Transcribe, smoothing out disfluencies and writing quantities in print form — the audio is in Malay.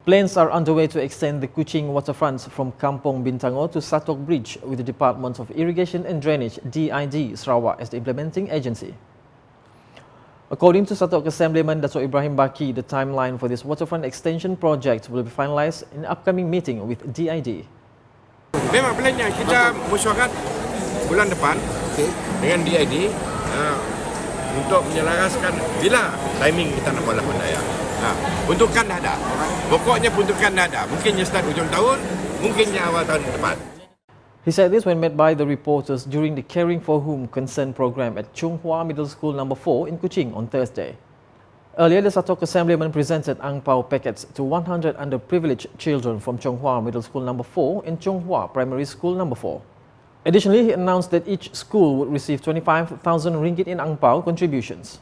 Plans are underway to extend the Kuching waterfront from Kampong Bintango to Satok Bridge with the Department of Irrigation and Drainage (DID) Sarawak as the implementing agency. According to Satok Assemblyman Dato' Ibrahim Baki, the timeline for this waterfront extension project will be finalised in the upcoming meeting with DID. Memang plannya kita mesyuarat bulan depan dengan DID untuk menyelaraskan bila timing kita nak buat lapan daya. Peruntukan dah ada. Pokoknya peruntukan dah ada. Mungkinnya start hujung tahun, mungkinnya awal tahun depan. He said this when met by the reporters during the Caring for Whom Concern program at Chung Hua Middle School No. 4 in Kuching on Thursday. Earlier, the Satok Assemblyman presented Ang Pao packets to 100 underprivileged children from Chung Hua Middle School No. 4 and Chung Hua Primary School No. 4. Additionally, he announced that each school would receive 25,000 ringgit in Ang Pao contributions.